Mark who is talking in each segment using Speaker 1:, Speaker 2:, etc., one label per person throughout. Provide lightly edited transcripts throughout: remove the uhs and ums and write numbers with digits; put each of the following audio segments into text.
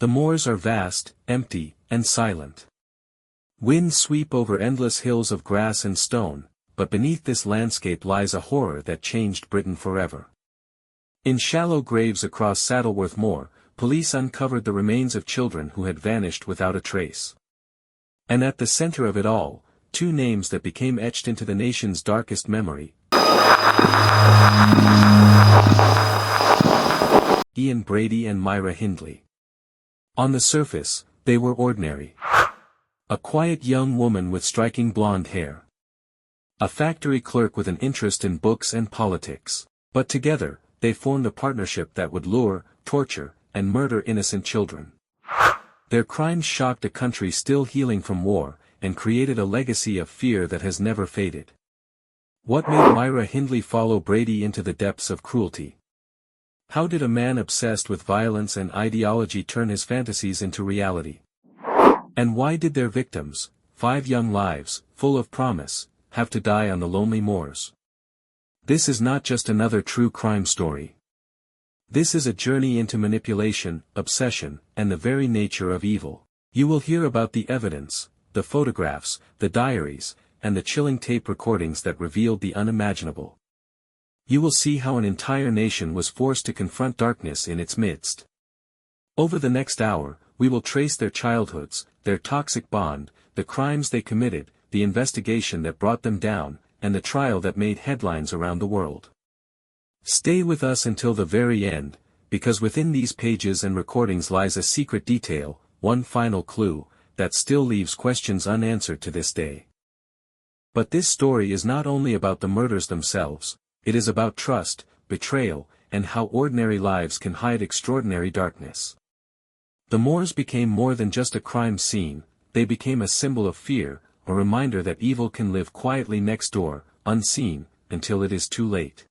Speaker 1: The moors are vast, empty, and silent. Winds sweep over endless hills of grass and stone, but beneath this landscape lies a horror that changed Britain forever. In shallow graves across Saddleworth Moor, police uncovered the remains of children who had vanished without a trace. And at the center of it all, two names that became etched into the nation's darkest memory. Ian Brady and Myra Hindley. On the surface, they were ordinary. A quiet young woman with striking blonde hair. A factory clerk with an interest in books and politics. But together, they formed a partnership that would lure, torture, and murder innocent children. Their crimes shocked a country still healing from war, and created a legacy of fear that has never faded. What made Myra Hindley follow Brady into the depths of cruelty? How did a man obsessed with violence and ideology turn his fantasies into reality? And why did their victims, 5 young lives, full of promise, have to die on the lonely moors? This is not just another true crime story. This is a journey into manipulation, obsession, and the very nature of evil. You will hear about the evidence, the photographs, the diaries, and the chilling tape recordings that revealed the unimaginable. You will see how an entire nation was forced to confront darkness in its midst. Over the next hour, we will trace their childhoods, their toxic bond, the crimes they committed, the investigation that brought them down, and the trial that made headlines around the world. Stay with us until the very end, because within these pages and recordings lies a secret detail, one final clue, that still leaves questions unanswered to this day. But this story is not only about the murders themselves, it is about trust, betrayal, and how ordinary lives can hide extraordinary darkness. The moors became more than just a crime scene, they became a symbol of fear, a reminder that evil can live quietly next door, unseen, until it is too late.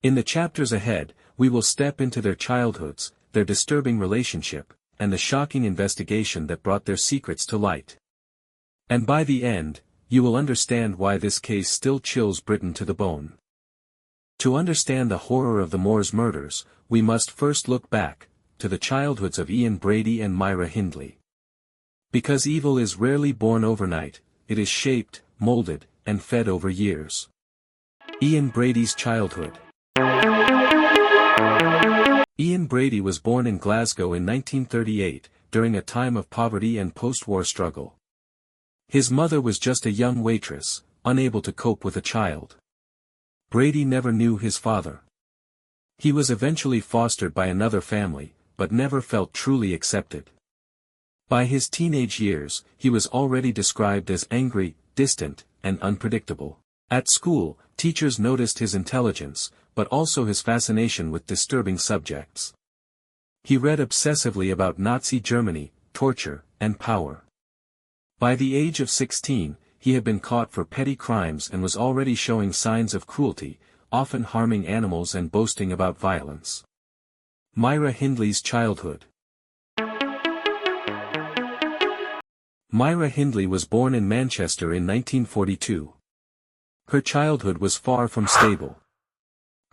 Speaker 1: In the chapters ahead, we will step into their childhoods, their disturbing relationship, and the shocking investigation that brought their secrets to light. And by the end, you will understand why this case still chills Britain to the bone. To understand the horror of the Moors murders, we must first look back, to the childhoods of Ian Brady and Myra Hindley. Because evil is rarely born overnight, it is shaped, molded, and fed over years. Ian Brady's childhood. Ian Brady was born in Glasgow in 1938, during a time of poverty and post-war struggle. His mother was just a young waitress, unable to cope with a child. Brady never knew his father. He was eventually fostered by another family, but never felt truly accepted. By his teenage years, he was already described as angry, distant, and unpredictable. At school, teachers noticed his intelligence, but also his fascination with disturbing subjects. He read obsessively about Nazi Germany, torture, and power. By the age of 16, he had been caught for petty crimes and was already showing signs of cruelty, often harming animals and boasting about violence. Myra Hindley's childhood. Myra Hindley was born in Manchester in 1942. Her childhood was far from stable.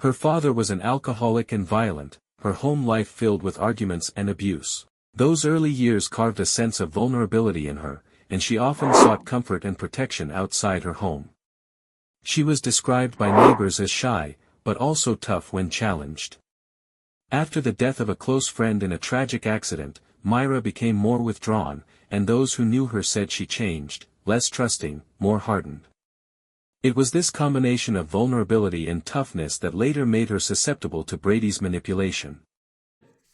Speaker 1: Her father was an alcoholic and violent, her home life filled with arguments and abuse. Those early years carved a sense of vulnerability in her, and she often sought comfort and protection outside her home. She was described by neighbors as shy, but also tough when challenged. After the death of a close friend in a tragic accident, Myra became more withdrawn, and those who knew her said she changed, less trusting, more hardened. It was this combination of vulnerability and toughness that later made her susceptible to Brady's manipulation.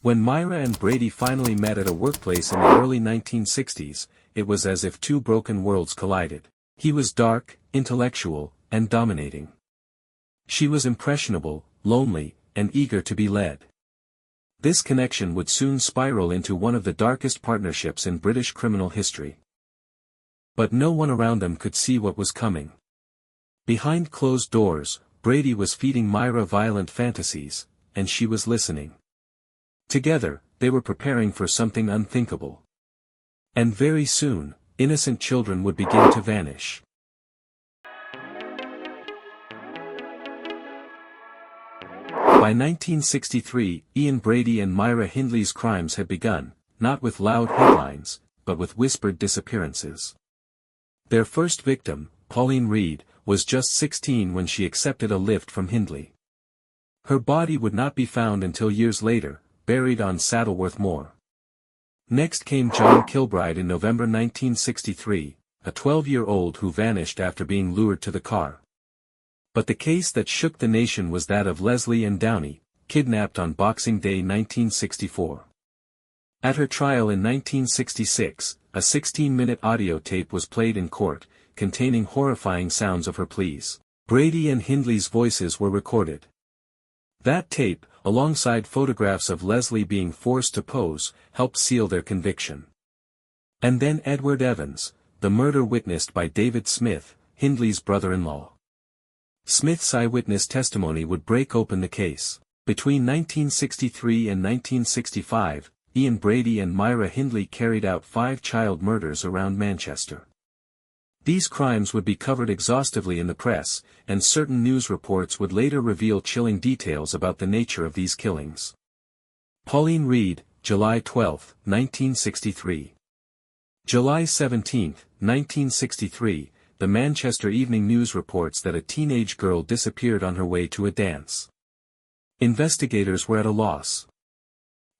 Speaker 1: When Myra and Brady finally met at a workplace in the early 1960s, it was as if two broken worlds collided. He was dark, intellectual, and dominating. She was impressionable, lonely, and eager to be led. This connection would soon spiral into one of the darkest partnerships in British criminal history. But no one around them could see what was coming. Behind closed doors, Brady was feeding Myra violent fantasies, and she was listening. Together, they were preparing for something unthinkable. And very soon, innocent children would begin to vanish. By 1963, Ian Brady and Myra Hindley's crimes had begun, not with loud headlines, but with whispered disappearances. Their first victim, Pauline Reed, was just 16 when she accepted a lift from Hindley. Her body would not be found until years later, buried on Saddleworth Moor. Next came John Kilbride in November 1963, a 12-year-old who vanished after being lured to the car. But the case that shook the nation was that of Leslie Ann Downey, kidnapped on Boxing Day 1964. At her trial in 1966, a 16-minute audio tape was played in court, containing horrifying sounds of her pleas. Brady and Hindley's voices were recorded. That tape, alongside photographs of Leslie being forced to pose, helped seal their conviction. And then Edward Evans, the murder witnessed by David Smith, Hindley's brother-in-law. Smith's eyewitness testimony would break open the case. Between 1963 and 1965, Ian Brady and Myra Hindley carried out 5 child murders around Manchester. These crimes would be covered exhaustively in the press, and certain news reports would later reveal chilling details about the nature of these killings. Pauline Reed, July 12, 1963. July 17, 1963, the Manchester Evening News reports that a teenage girl disappeared on her way to a dance. Investigators were at a loss.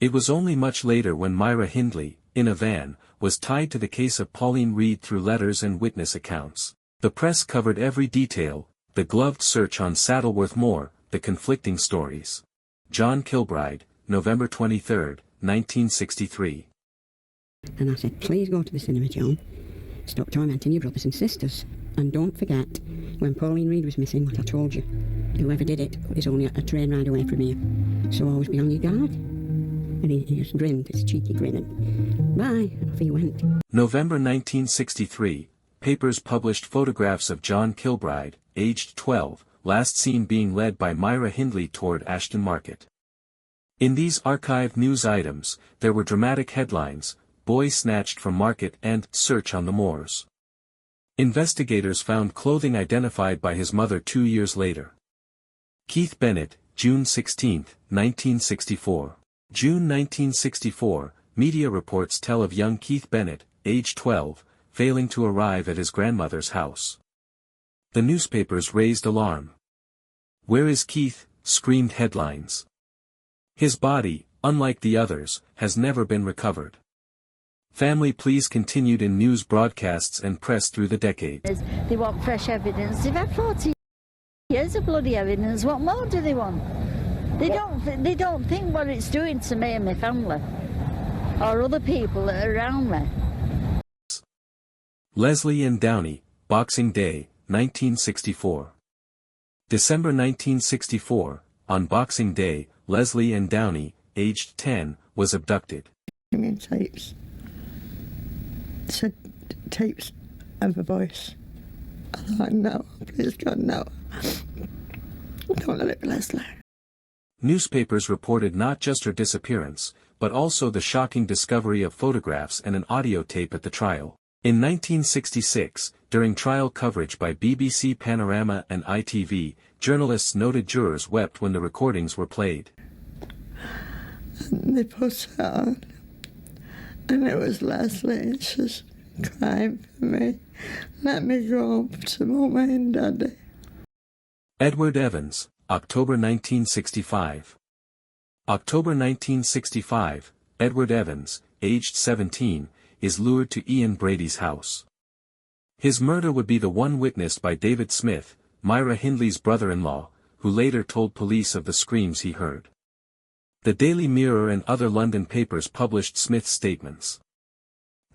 Speaker 1: It was only much later when Myra Hindley, in a van, was tied to the case of Pauline Reed through letters and witness accounts. The press covered every detail, the gloved search on Saddleworth Moor, the conflicting stories. John Kilbride, November 23, 1963.
Speaker 2: And I said, please go to the cinema, John. Stop tormenting your brothers and sisters. And don't forget, when Pauline Reed was missing, what I told you. Whoever did it is only a train ride away from here. So always be on your guard. And he just grinned, his cheeky grin, and bye, off he went.
Speaker 1: November 1963, papers published photographs of John Kilbride, aged 12, last seen being led by Myra Hindley toward Ashton Market. In these archived news items, there were dramatic headlines, "Boy snatched from market" and "Search on the moors." Investigators found clothing identified by his mother 2 years later. Keith Bennett, June 16, 1964. June 1964, media reports tell of young Keith Bennett, age 12, failing to arrive at his grandmother's house. The newspapers raised alarm. "Where is Keith?" screamed headlines. His body, unlike the others, has never been recovered. Family pleas continued in news broadcasts and press through the decade.
Speaker 3: They want fresh evidence. They've had 40 years of bloody evidence. What more do they want? They don't think what it's doing to me and my family, or other people that are around me.
Speaker 1: Leslie Ann Downey, Boxing Day, 1964. December 1964, on Boxing Day, Leslie Ann Downey, aged 10, was abducted.
Speaker 4: Tapes. Said tapes of a voice. I thought, no, please God, no. Don't let it be Leslie.
Speaker 1: Newspapers reported not just her disappearance, but also the shocking discovery of photographs and an audio tape at the trial. In 1966, during trial coverage by BBC Panorama and ITV, journalists noted jurors wept when the recordings were played.
Speaker 4: And they put it on, and it was Leslie. She's crying for me. Let me go up to Mummy and Daddy.
Speaker 1: Edward Evans, October 1965. October 1965, Edward Evans, aged 17, is lured to Ian Brady's house. His murder would be the one witnessed by David Smith, Myra Hindley's brother-in-law, who later told police of the screams he heard. The Daily Mirror and other London papers published Smith's statements.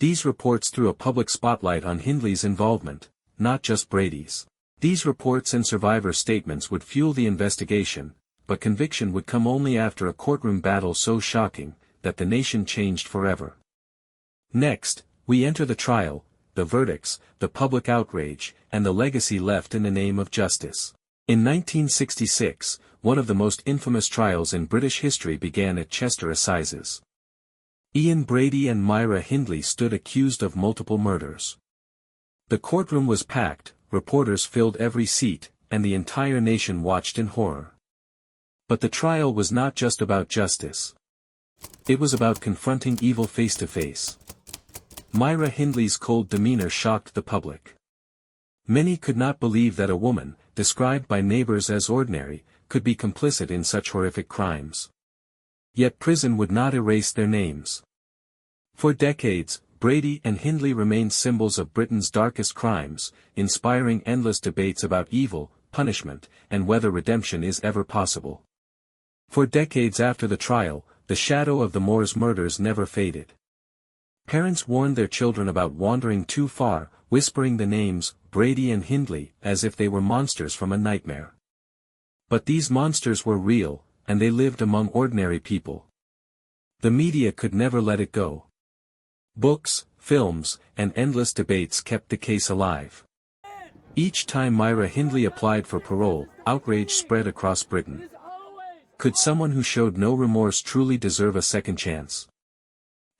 Speaker 1: These reports threw a public spotlight on Hindley's involvement, not just Brady's. These reports and survivor statements would fuel the investigation, but conviction would come only after a courtroom battle so shocking, that the nation changed forever. Next, we enter the trial, the verdicts, the public outrage, and the legacy left in the name of justice. In 1966, one of the most infamous trials in British history began at Chester Assizes. Ian Brady and Myra Hindley stood accused of multiple murders. The courtroom was packed, reporters filled every seat, and the entire nation watched in horror. But the trial was not just about justice. It was about confronting evil face to face. Myra Hindley's cold demeanor shocked the public. Many could not believe that a woman, described by neighbors as ordinary, could be complicit in such horrific crimes. Yet prison would not erase their names. For decades, Brady and Hindley remained symbols of Britain's darkest crimes, inspiring endless debates about evil, punishment, and whether redemption is ever possible. For decades after the trial, the shadow of the Moores murders never faded. Parents warned their children about wandering too far, whispering the names, Brady and Hindley, as if they were monsters from a nightmare. But these monsters were real, and they lived among ordinary people. The media could never let it go. Books, films, and endless debates kept the case alive. Each time Myra Hindley applied for parole, outrage spread across Britain. Could someone who showed no remorse truly deserve a second chance?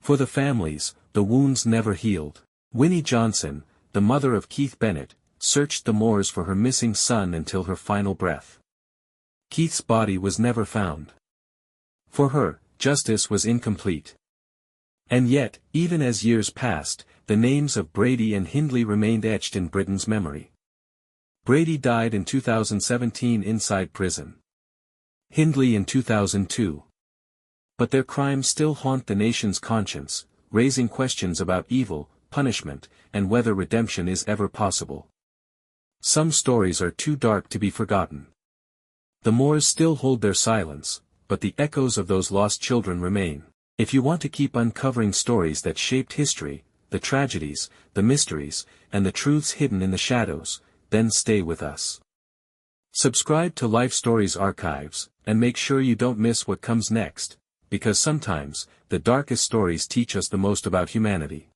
Speaker 1: For the families, the wounds never healed. Winnie Johnson, the mother of Keith Bennett, searched the moors for her missing son until her final breath. Keith's body was never found. For her, justice was incomplete. And yet, even as years passed, the names of Brady and Hindley remained etched in Britain's memory. Brady died in 2017 inside prison. Hindley in 2002. But their crimes still haunt the nation's conscience, raising questions about evil, punishment, and whether redemption is ever possible. Some stories are too dark to be forgotten. The Moores still hold their silence, but the echoes of those lost children remain. If you want to keep uncovering stories that shaped history, the tragedies, the mysteries, and the truths hidden in the shadows, then stay with us. Subscribe to LifeStories Archives, and make sure you don't miss what comes next, because sometimes, the darkest stories teach us the most about humanity.